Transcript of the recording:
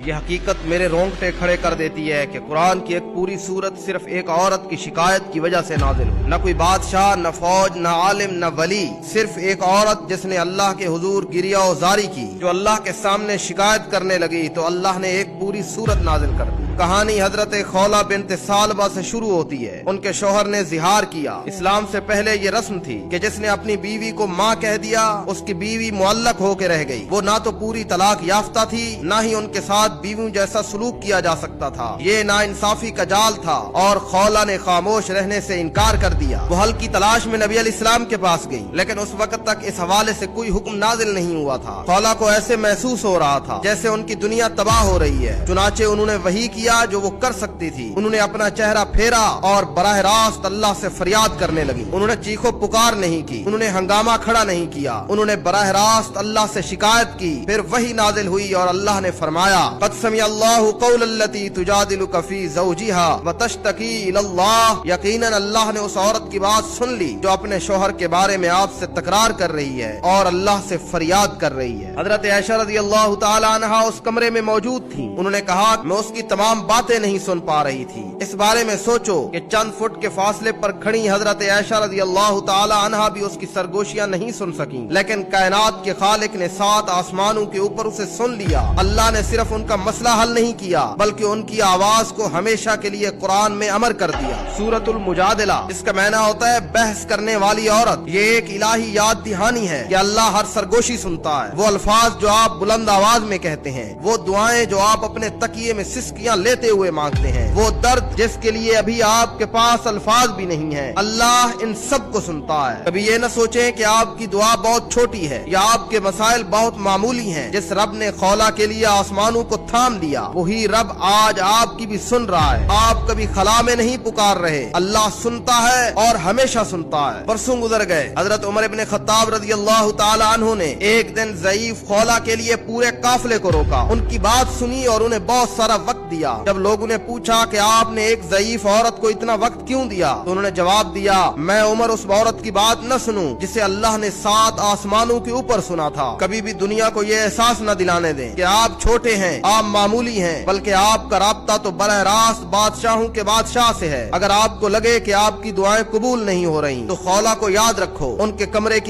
یہ حقیقت میرے رونگٹے کھڑے کر دیتی ہے کہ قرآن کی ایک پوری سورت صرف ایک عورت کی شکایت کی وجہ سے نازل ہوئی۔ نہ کوئی بادشاہ، نہ فوج، نہ عالم، نہ ولی، صرف ایک عورت جس نے اللہ کے حضور گریہ و زاری کی، جو اللہ کے سامنے شکایت کرنے لگی تو اللہ نے ایک پوری سورت نازل کر دی۔ کہانی حضرت خولہ بنت ثعلبہ سے شروع ہوتی ہے۔ ان کے شوہر نے زہار کیا۔ اسلام سے پہلے یہ رسم تھی کہ جس نے اپنی بیوی کو ماں کہہ دیا اس کی بیوی معلق ہو کے رہ گئی۔ وہ نہ تو پوری طلاق یافتہ تھی، نہ ہی ان کے ساتھ بیویوں جیسا سلوک کیا جا سکتا تھا۔ یہ ناانصافی کا جال تھا اور خولہ نے خاموش رہنے سے انکار کر دیا۔ وہ حل کی تلاش میں نبی علیہ السلام کے پاس گئی، لیکن اس وقت تک اس حوالے سے کوئی حکم نازل نہیں ہوا تھا۔ خولہ کو ایسے محسوس ہو رہا تھا جیسے ان کی دنیا تباہ ہو رہی ہے۔ چنانچہ انہوں نے وہی کیا جو وہ کر سکتی تھی۔ انہوں نے اپنا چہرہ پھیرا اور براہ راست اللہ سے فریاد کرنے لگی۔ انہوں نے چیخو پکار نہیں کی، انہوں نے ہنگامہ کھڑا نہیں کیا، انہوں نے براہ راست اللہ سے شکایت کی۔ پھر وہی نازل ہوئی اور اللہ نے فرمایا، قد سمع اللہ قول التی تجادلک فی زوجہا وتشتکی الی اللہ، یقیناً اللہ نے اس عورت کی بات سن لی جو اپنے شوہر کے بارے میں آپ سے تکرار کر رہی ہے اور اللہ سے فریاد کر رہی ہے۔ حضرت عائشہ رضی اللہ تعالی عنہا اس کمرے میں موجود تھی۔ انہوں نے کہا، میں اس کی تمام باتیں نہیں سن پا رہی تھی۔ اس بارے میں سوچو کہ چند فٹ کے فاصلے پر کھڑی حضرت عائشہ رضی اللہ تعالی عنہا بھی اس کی سرگوشیاں نہیں سن سکیں، لیکن کائنات کے خالق نے 7 آسمانوں کے اوپر اسے سن لیا۔ اللہ نے صرف ان کا مسئلہ حل نہیں کیا بلکہ ان کی آواز کو ہمیشہ کے لیے قرآن میں امر کر دیا۔ سورۃ المجادلہ، اس کا معنی ہوتا ہے بحث کرنے والی عورت۔ یہ ایک الہی یاد دہانی ہے کہ اللہ ہر سرگوشی سنتا ہے۔ وہ الفاظ جو آپ بلند آواز میں کہتے ہیں، وہ دعائیں جو آپ اپنے تکیے میں سسکیاں لیتے ہوئے مانگتے ہیں، وہ درد جس کے لیے ابھی آپ کے پاس الفاظ بھی نہیں ہیں، اللہ ان سب کو سنتا ہے۔ کبھی یہ نہ سوچیں کہ آپ کی دعا بہت چھوٹی ہے یا آپ کے مسائل بہت معمولی ہیں۔ جس رب نے خولہ کے لیے آسمانوں کو تھام لیا، وہی رب آج آپ کی بھی سن رہا ہے۔ آپ کبھی خلا میں نہیں پکار رہے، اللہ سنتا ہے اور ہمیشہ سنتا ہے۔ برسوں گزر گئے، حضرت عمر ابن خطاب رضی اللہ تعالی عنہ نے ایک دن ضعیف خولہ کے لیے پورے قافلے کو روکا، ان کی بات سنی اور انہیں بہت سارا وقت دیا۔ جب لوگوں نے پوچھا کہ آپ نے ایک ضعیف عورت کو اتنا وقت کیوں دیا تو انہوں نے جواب دیا، میں عمر اس عورت کی بات نہ سنوں جسے اللہ نے 7 آسمانوں کے اوپر سنا تھا۔ کبھی بھی دنیا کو یہ احساس نہ دلانے دیں کہ آپ چھوٹے ہیں، آپ معمولی ہیں، بلکہ آپ کا رابطہ تو براہ راست بادشاہوں کے بادشاہ سے ہے۔ اگر آپ کو لگے کہ آپ کی دعائیں قبول نہیں ہو رہی تو خولہ کو یاد رکھو، ان کے کمرے کی